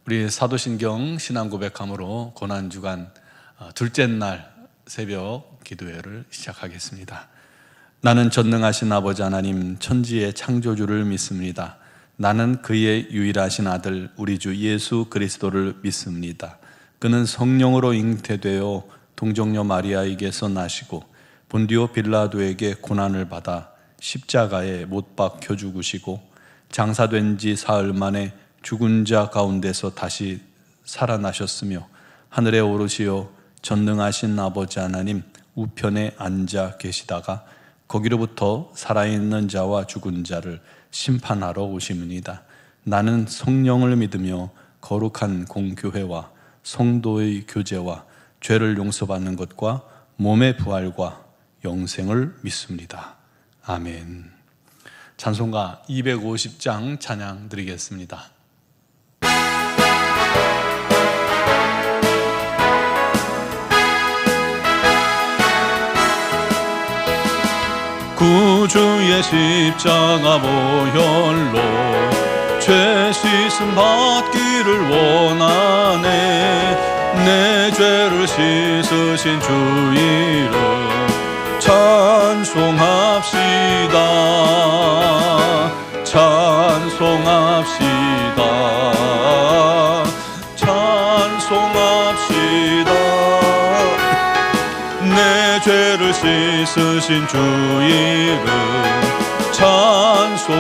우리 사도신경 신앙고백함으로 고난주간 둘째 날 새벽 기도회를 시작하겠습니다. 나는 전능하신 아버지 하나님 천지의 창조주를 믿습니다. 나는 그의 유일하신 아들 우리 주 예수 그리스도를 믿습니다. 그는 성령으로 잉태되어 동정녀 마리아에게서 나시고 본디오 빌라도에게 고난을 받아 십자가에 못 박혀 죽으시고 장사된 지 사흘 만에 죽은 자 가운데서 다시 살아나셨으며 하늘에 오르시어 전능하신 아버지 하나님 우편에 앉아 계시다가 거기로부터 살아있는 자와 죽은 자를 심판하러 오심이니이다. 나는 성령을 믿으며 거룩한 공교회와 성도의 교제와 죄를 용서받는 것과 몸의 부활과 영생을 믿습니다. 아멘. 찬송가 250장 찬양 드리겠습니다. 구주의 십자가 보혈로 죄 씻음 받기를 원하네. 내 죄를 씻으신 주 이름 찬송합시다. 찬송합시다. 찬송합시다. 내 죄를 씻으신 주 이름 찬송합시다.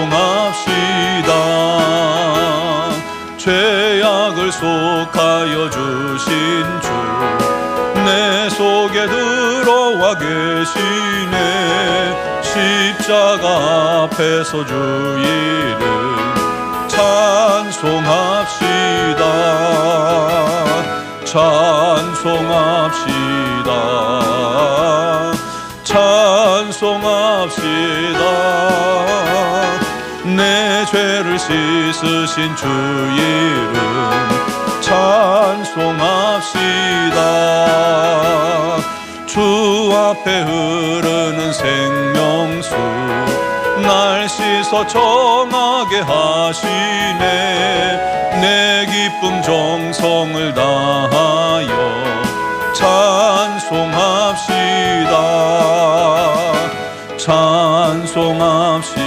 죄악을 속하여 주신 주 내 속에 들어와 계시네. 십자가 앞에서 주 이름 찬송합시다. 찬송합시다. 찬송합시다. 내 죄를 씻으신 주 이름 찬송합시다. 주 앞에 흐르는 생명수 날 씻어 정하게 하시네. 내 기쁨 정성을 다하여 찬송합시다. 찬송합시다.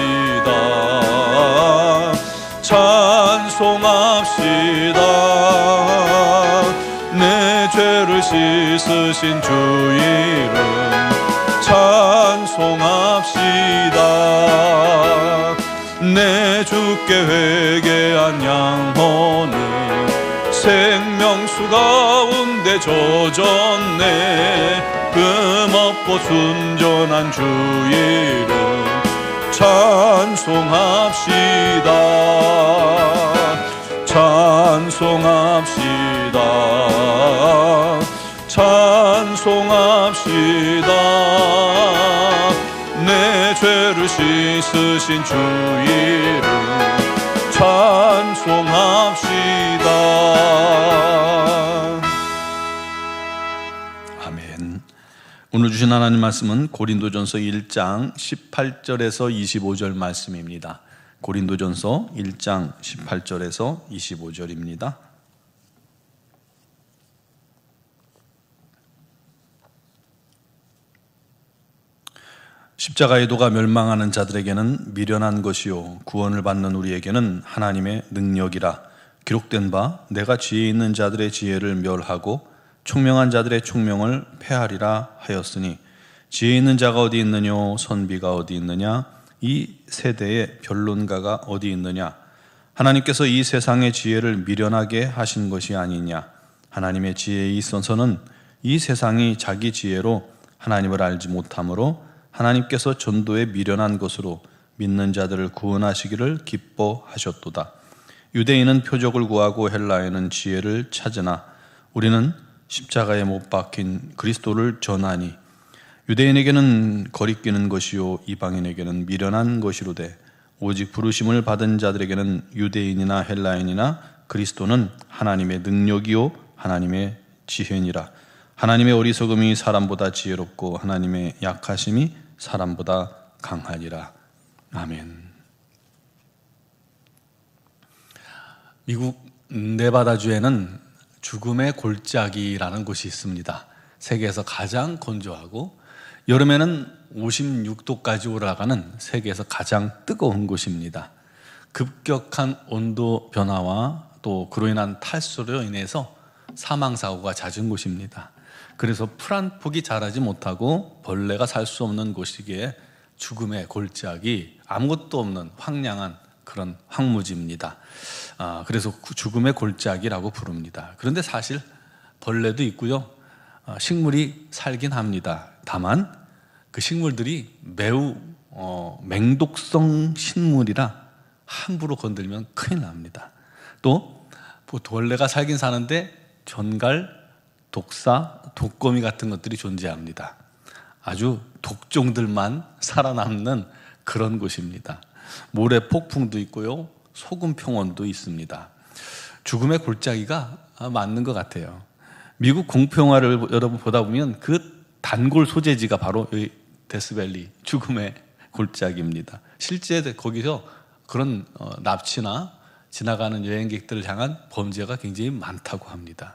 찬송합시다. 내 죄를 씻으신 주 이름 찬송합시다. 내 주께 회개한 양혼은 생명수 가운데 젖었네. 금없고 순전한 주 이름 찬송합시다. 찬송합시다. 찬송합시다. 내 죄를 씻으신 주 이름 찬송합시다. 아멘. 오늘 주신 하나님 말씀은 고린도전서 1장 18절에서 25절 말씀입니다. 고린도전서 1장 18절에서 25절입니다. 십자가의 도가 멸망하는 자들에게는 미련한 것이요 구원을 받는 우리에게는 하나님의 능력이라. 기록된 바 내가 지혜 있는 자들의 지혜를 멸하고 총명한 자들의 총명을 패하리라 하였으니 지혜 있는 자가 어디 있느뇨 선비가 어디 있느냐 이 세대의 변론가가 어디 있느냐. 하나님께서 이 세상의 지혜를 미련하게 하신 것이 아니냐. 하나님의 지혜에 있어서는 이 세상이 자기 지혜로 하나님을 알지 못하므로 하나님께서 전도에 미련한 것으로 믿는 자들을 구원하시기를 기뻐하셨도다. 유대인은 표적을 구하고 헬라인은 지혜를 찾으나 우리는 십자가에 못 박힌 그리스도를 전하니 유대인에게는 거리끼는 것이요 이방인에게는 미련한 것이로되 오직 부르심을 받은 자들에게는 유대인이나 헬라인이나 그리스도는 하나님의 능력이요 하나님의 지혜니라. 하나님의 어리석음이 사람보다 지혜롭고 하나님의 약하심이 사람보다 강하니라. 아멘. 미국 네바다주에는 죽음의 골짜기라는 곳이 있습니다. 세계에서 가장 건조하고 여름에는 56도까지 올라가는 세계에서 가장 뜨거운 곳입니다. 급격한 온도 변화와 또 그로 인한 탈수로 인해서 사망사고가 잦은 곳입니다. 그래서 풀 한 폭이 자라지 못하고 벌레가 살 수 없는 곳이기에 죽음의 골짜기, 아무것도 없는 황량한 그런 황무지입니다. 그래서 죽음의 골짜기라고 부릅니다. 그런데 사실 벌레도 있고요, 식물이 살긴 합니다. 다만 그 식물들이 매우 맹독성 식물이라 함부로 건들면 큰일 납니다. 또 벌레가 살긴 사는데 전갈, 독사, 독거미 같은 것들이 존재합니다. 아주 독종들만 살아남는 그런 곳입니다. 모래 폭풍도 있고요, 소금 평원도 있습니다. 죽음의 골짜기가 맞는 것 같아요. 미국 공포영화를 여러분 보다 보면 그 단골 소재지가 바로 이 데스밸리, 죽음의 골짜기입니다. 실제 거기서 그런 납치나 지나가는 여행객들을 향한 범죄가 굉장히 많다고 합니다.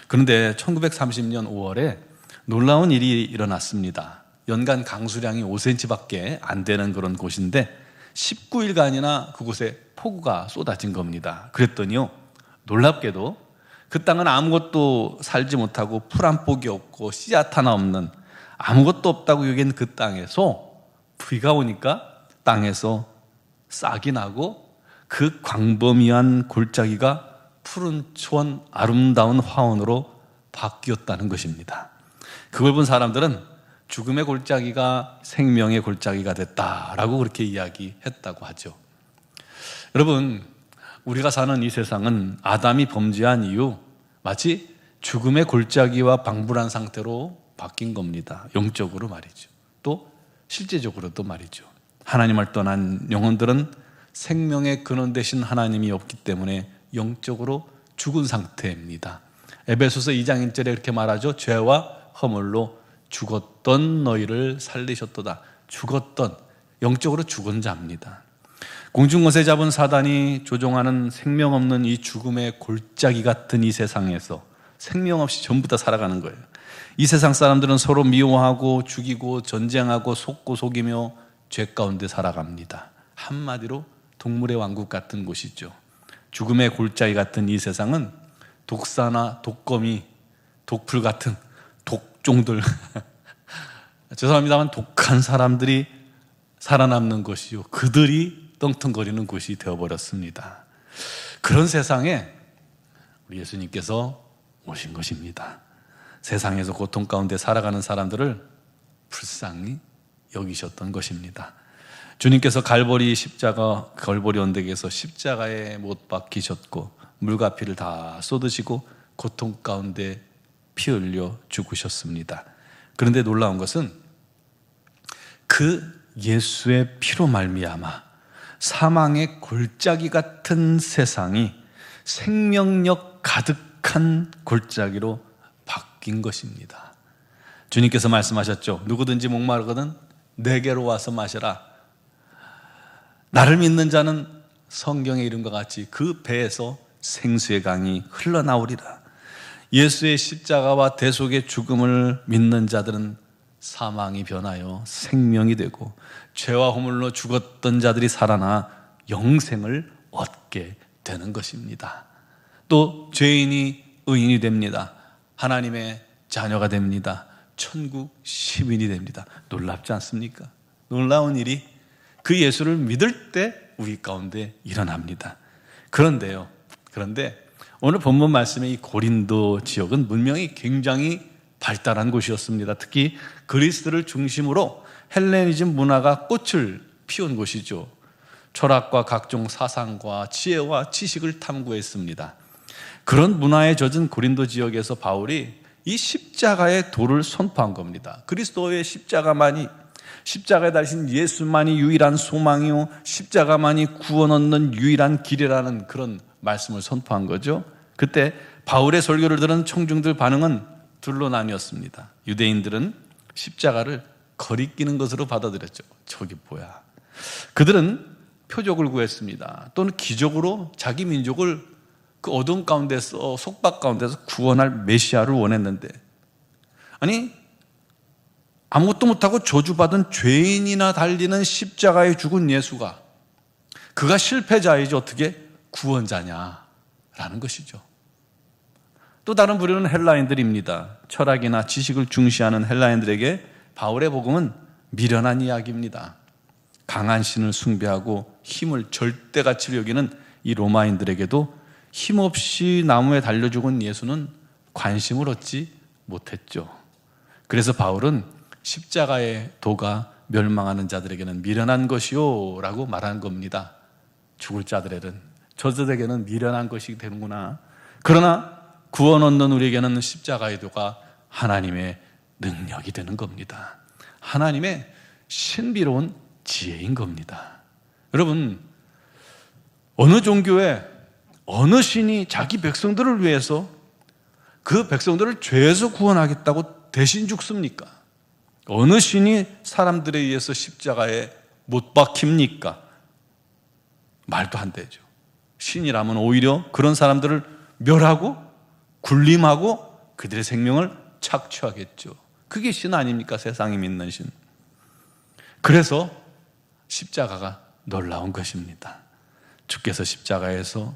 그런데 1930년 5월에 놀라운 일이 일어났습니다. 연간 강수량이 5cm밖에 안 되는 그런 곳인데 19일간이나 그곳에 폭우가 쏟아진 겁니다. 그랬더니요, 놀랍게도 그 땅은 아무것도 살지 못하고 풀 한 폭이 없고 씨앗 하나 없는, 아무것도 없다고 여긴 그 땅에서 비가 오니까 땅에서 싹이 나고 그 광범위한 골짜기가 푸른 초원, 아름다운 화원으로 바뀌었다는 것입니다. 그걸 본 사람들은 죽음의 골짜기가 생명의 골짜기가 됐다라고 그렇게 이야기했다고 하죠. 여러분, 우리가 사는 이 세상은 아담이 범죄한 이후 마치 죽음의 골짜기와 방불한 상태로 바뀐 겁니다. 영적으로 말이죠. 또 실제적으로도 말이죠. 하나님을 떠난 영혼들은 생명의 근원 되신 하나님이 없기 때문에 영적으로 죽은 상태입니다. 에베소서 2장 1절에 이렇게 말하죠. 죄와 허물로 죽었던 너희를 살리셨도다. 죽었던, 영적으로 죽은 자입니다. 공중것에 잡은 사단이 조종하는 생명 없는 이 죽음의 골짜기 같은 이 세상에서 생명 없이 전부 다 살아가는 거예요. 이 세상 사람들은 서로 미워하고 죽이고 전쟁하고 속고 속이며 죄 가운데 살아갑니다. 한마디로 동물의 왕국 같은 곳이죠. 죽음의 골짜기 같은 이 세상은 독사나 독거미, 독풀 같은 독종들 죄송합니다만 독한 사람들이 살아남는 것이요, 그들이 떵떵거리는 곳이 되어버렸습니다. 그런 세상에 우리 예수님께서 오신 것입니다. 세상에서 고통 가운데 살아가는 사람들을 불쌍히 여기셨던 것입니다. 주님께서 갈보리 언덕에서 십자가에 못 박히셨고 물과 피를 다 쏟으시고 고통 가운데 피 흘려 죽으셨습니다. 그런데 놀라운 것은 그 예수의 피로 말미암아 사망의 골짜기 같은 세상이 생명력 가득한 골짜기로 바뀐 것입니다. 주님께서 말씀하셨죠. 누구든지 목마르거든 내게로 와서 마셔라. 나를 믿는 자는 성경의 이름과 같이 그 배에서 생수의 강이 흘러나오리라. 예수의 십자가와 대속의 죽음을 믿는 자들은 사망이 변하여 생명이 되고 죄와 허물로 죽었던 자들이 살아나 영생을 얻게 되는 것입니다. 또 죄인이 의인이 됩니다. 하나님의 자녀가 됩니다. 천국 시민이 됩니다. 놀랍지 않습니까? 놀라운 일이 그 예수를 믿을 때 우리 가운데 일어납니다. 그런데 오늘 본문 말씀의 이 고린도 지역은 문명이 굉장히 발달한 곳이었습니다. 특히 그리스를 중심으로 헬레니즘 문화가 꽃을 피운 곳이죠. 철학과 각종 사상과 지혜와 지식을 탐구했습니다. 그런 문화에 젖은 고린도 지역에서 바울이 이 십자가의 도를 선포한 겁니다. 그리스도의 십자가에 달리신 예수만이 유일한 소망이요 십자가만이 구원 얻는 유일한 길이라는 그런 말씀을 선포한 거죠. 그때 바울의 설교를 들은 청중들 반응은 둘로 나뉘었습니다. 유대인들은 십자가를 거리끼는 것으로 받아들였죠. 저게 뭐야? 그들은 표적을 구했습니다. 또는 기적으로 자기 민족을 그 어둠 가운데서, 속박 가운데서 구원할 메시아를 원했는데, 아니 아무것도 못하고 저주받은 죄인이나 달리는 십자가에 죽은 예수가, 그가 실패자이지 어떻게 구원자냐라는 것이죠. 또 다른 부류는 헬라인들입니다. 철학이나 지식을 중시하는 헬라인들에게 바울의 복음은 미련한 이야기입니다. 강한 신을 숭배하고 힘을 절대가치로 여기는 이 로마인들에게도 힘없이 나무에 달려 죽은 예수는 관심을 얻지 못했죠. 그래서 바울은 십자가의 도가 멸망하는 자들에게는 미련한 것이요 라고 말한 겁니다. 죽을 자들에게는, 저들에게는 미련한 것이 되는구나. 그러나 구원 얻는 우리에게는 십자가의 도가 하나님의 능력이 되는 겁니다. 하나님의 신비로운 지혜인 겁니다. 여러분, 어느 종교에 어느 신이 자기 백성들을 위해서 그 백성들을 죄에서 구원하겠다고 대신 죽습니까? 어느 신이 사람들에 의해서 십자가에 못 박힙니까? 말도 안 되죠. 신이라면 오히려 그런 사람들을 멸하고 군림하고 그들의 생명을 착취하겠죠. 그게 신 아닙니까? 세상이 믿는 신. 그래서 십자가가 놀라운 것입니다. 주께서 십자가에서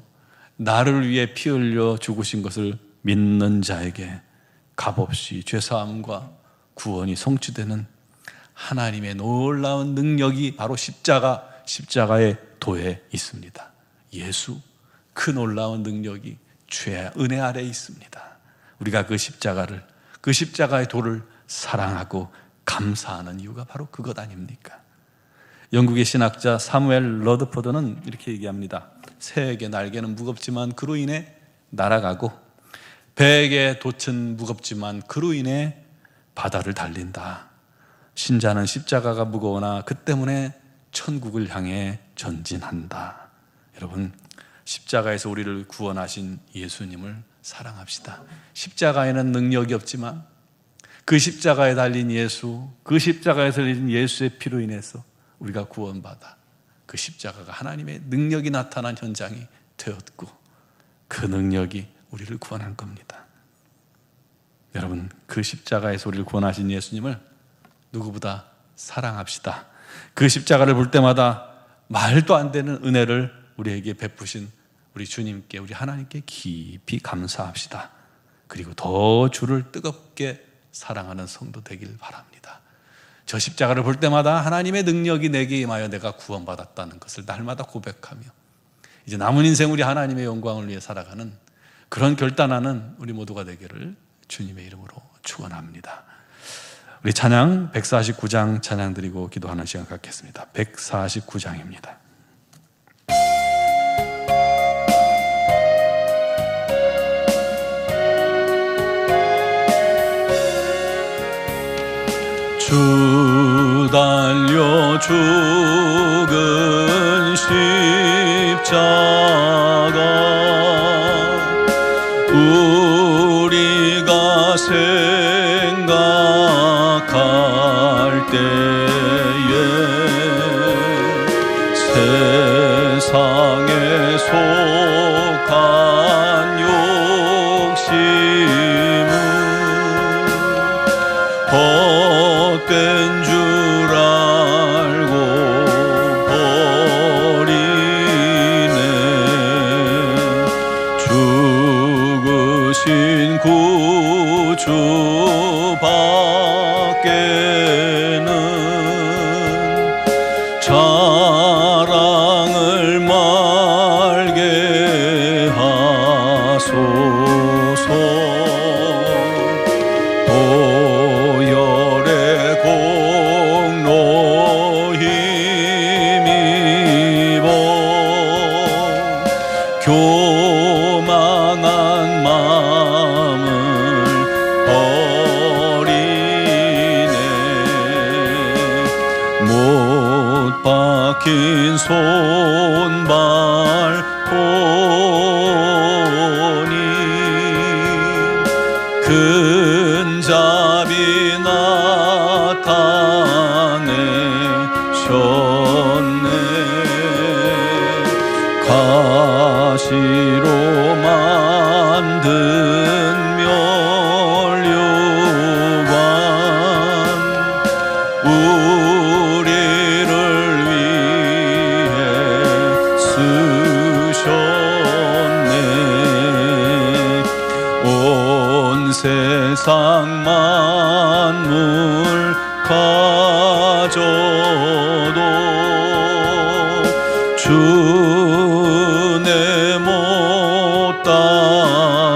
나를 위해 피 흘려 죽으신 것을 믿는 자에게 값없이 죄사함과 구원이 성취되는 하나님의 놀라운 능력이 바로 십자가의 도에 있습니다. 예수, 그 놀라운 능력이 죄의 은혜 아래에 있습니다. 우리가 그 십자가의 도를 사랑하고 감사하는 이유가 바로 그것 아닙니까? 영국의 신학자 사무엘 러드포드는 이렇게 얘기합니다. 새에게 날개는 무겁지만 그로 인해 날아가고, 배에게 돛은 무겁지만 그로 인해 바다를 달린다. 신자는 십자가가 무거우나 그 때문에 천국을 향해 전진한다. 여러분, 십자가에서 우리를 구원하신 예수님을 사랑합시다. 십자가에는 능력이 없지만 그 십자가에 달린 예수, 그 십자가에서 흘린 예수의 피로 인해서 우리가 구원받아 그 십자가가 하나님의 능력이 나타난 현장이 되었고, 그 능력이 우리를 구원한 겁니다. 여러분, 그 십자가에서 우리를 구원하신 예수님을 누구보다 사랑합시다. 그 십자가를 볼 때마다 말도 안 되는 은혜를 우리에게 베푸신 우리 주님께, 우리 하나님께 깊이 감사합시다. 그리고 더 주를 뜨겁게 사랑하는 성도 되길 바랍니다. 저 십자가를 볼 때마다 하나님의 능력이 내게 임하여 내가 구원받았다는 것을 날마다 고백하며, 이제 남은 인생 우리 하나님의 영광을 위해 살아가는 그런 결단하는 우리 모두가 되기를 주님의 이름으로 축원합니다. 우리 찬양 149장 찬양 드리고 기도하는 시간 갖겠습니다. 149장입니다. 주 달려 죽은 십자가, 우리가 생각할 때에 세상에 속한 욕심은 헛된 줄 알고 버리네. 죽으신 구주밖에는 자랑을 말게 하소서. 교만한 마음을 버리네. 못 박힌 손발 보니 근잡이 나타내셨네. 가시로 멸류관 우리를 위해 쓰셨네. 온 세상 만물 가져도 주내 못 따라가겠네.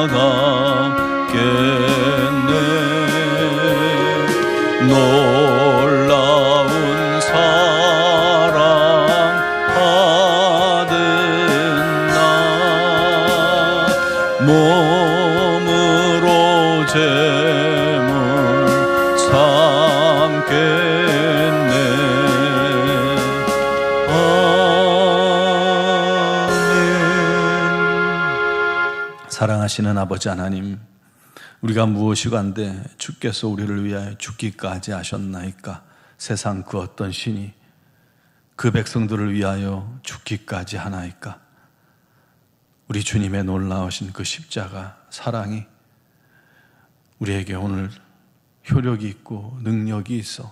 놀라운 사랑 받은 나 몸으로 제물 삼겠네. 사랑하시는 아버지 하나님, 우리가 무엇이간데 주께서 우리를 위하여 죽기까지 하셨나이까? 세상 그 어떤 신이 그 백성들을 위하여 죽기까지 하나이까? 우리 주님의 놀라우신 그 십자가 사랑이 우리에게 오늘 효력이 있고 능력이 있어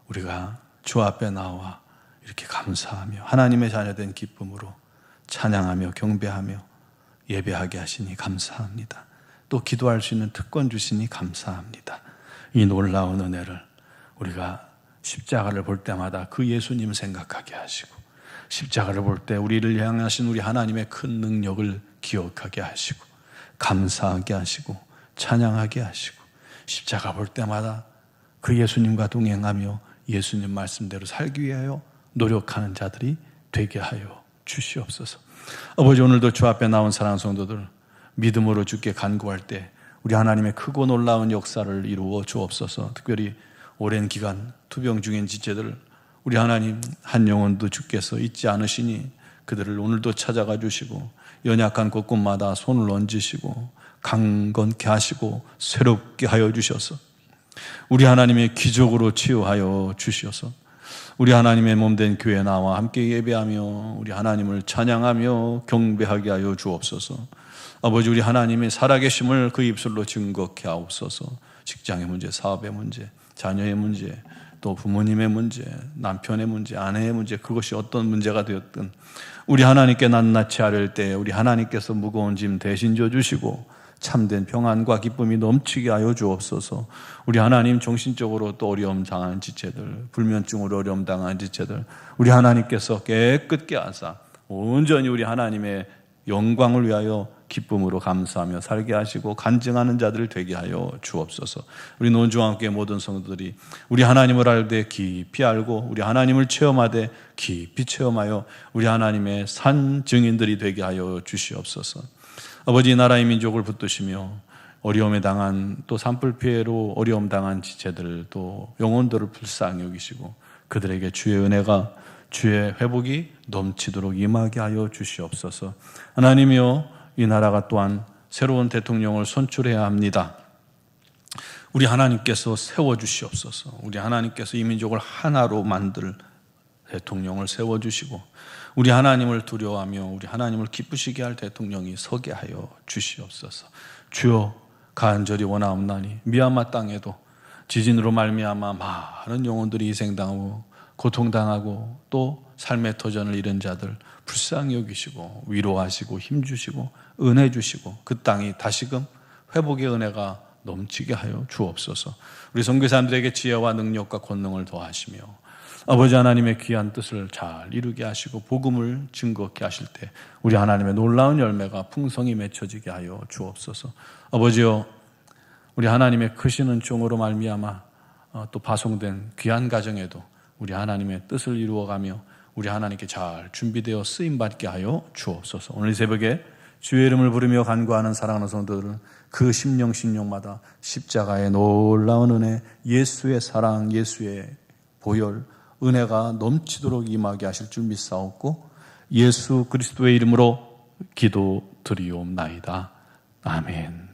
우리가 주 앞에 나와 이렇게 감사하며 하나님의 자녀된 기쁨으로 찬양하며 경배하며 예배하게 하시니 감사합니다. 또 기도할 수 있는 특권 주시니 감사합니다. 이 놀라운 은혜를 우리가 십자가를 볼 때마다 그 예수님 생각하게 하시고, 십자가를 볼 때 우리를 향하신 우리 하나님의 큰 능력을 기억하게 하시고, 감사하게 하시고, 찬양하게 하시고, 십자가 볼 때마다 그 예수님과 동행하며 예수님 말씀대로 살기 위하여 노력하는 자들이 되게 하여 주시옵소서. 아버지, 오늘도 주 앞에 나온 사랑하는 성도들 믿음으로 주께 간구할 때 우리 하나님의 크고 놀라운 역사를 이루어 주옵소서. 특별히 오랜 기간 투병 중인 지체들 우리 하나님 한 영혼도 주께서 잊지 않으시니 그들을 오늘도 찾아가 주시고 연약한 곳곳마다 손을 얹으시고 강건케 하시고 새롭게 하여 주셔서 우리 하나님의 기적으로 치유하여 주셔서 우리 하나님의 몸된 교회 나와 함께 예배하며 우리 하나님을 찬양하며 경배하게 하여 주옵소서. 아버지, 우리 하나님의 살아계심을 그 입술로 증거케 하옵소서. 직장의 문제, 사업의 문제, 자녀의 문제, 또 부모님의 문제, 남편의 문제, 아내의 문제, 그것이 어떤 문제가 되었든 우리 하나님께 낱낱이 아뢰을 때 우리 하나님께서 무거운 짐 대신 져주시고 참된 평안과 기쁨이 넘치게 하여 주옵소서. 우리 하나님 정신적으로 또 어려움 당한 지체들, 불면증으로 어려움 당한 지체들 우리 하나님께서 깨끗게 하사 온전히 우리 하나님의 영광을 위하여 기쁨으로 감사하며 살게 하시고 간증하는 자들 되게 하여 주옵소서. 우리 논주와 모든 성도들이 우리 하나님을 알되 깊이 알고 우리 하나님을 체험하되 깊이 체험하여 우리 하나님의 산 증인들이 되게 하여 주시옵소서. 아버지, 나라의 민족을 붙드시며 어려움에 당한 또 산불 피해로 어려움 당한 지체들 또 영혼들을 불쌍히 여기시고 그들에게 주의 은혜가 주의 회복이 넘치도록 임하게 하여 주시옵소서. 하나님이여, 이 나라가 또한 새로운 대통령을 선출해야 합니다. 우리 하나님께서 세워주시옵소서. 우리 하나님께서 이 민족을 하나로 만들 대통령을 세워주시고 우리 하나님을 두려워하며 우리 하나님을 기쁘시게 할 대통령이 서게 하여 주시옵소서. 주여, 간절히 원하옵나니 미얀마 땅에도 지진으로 말미암아 많은 영혼들이 희생당하고 고통당하고 또 삶의 터전을 잃은 자들 불쌍히 여기시고 위로하시고 힘주시고 은혜 주시고 그 땅이 다시금 회복의 은혜가 넘치게 하여 주옵소서. 우리 선교사님들에게 지혜와 능력과 권능을 더하시며 아버지 하나님의 귀한 뜻을 잘 이루게 하시고 복음을 증거케 하실 때 우리 하나님의 놀라운 열매가 풍성히 맺혀지게 하여 주옵소서. 아버지여, 우리 하나님의 크시는 종으로 말미암아 또 파송된 귀한 가정에도 우리 하나님의 뜻을 이루어가며 우리 하나님께 잘 준비되어 쓰임받게 하여 주옵소서. 오늘 새벽에 주의 이름을 부르며 간구하는 사랑하는 성도들은 그 심령마다 십자가의 놀라운 은혜, 예수의 사랑, 예수의 보혈, 은혜가 넘치도록 임하게 하실 줄 믿사옵고 예수 그리스도의 이름으로 기도드리옵나이다. 아멘.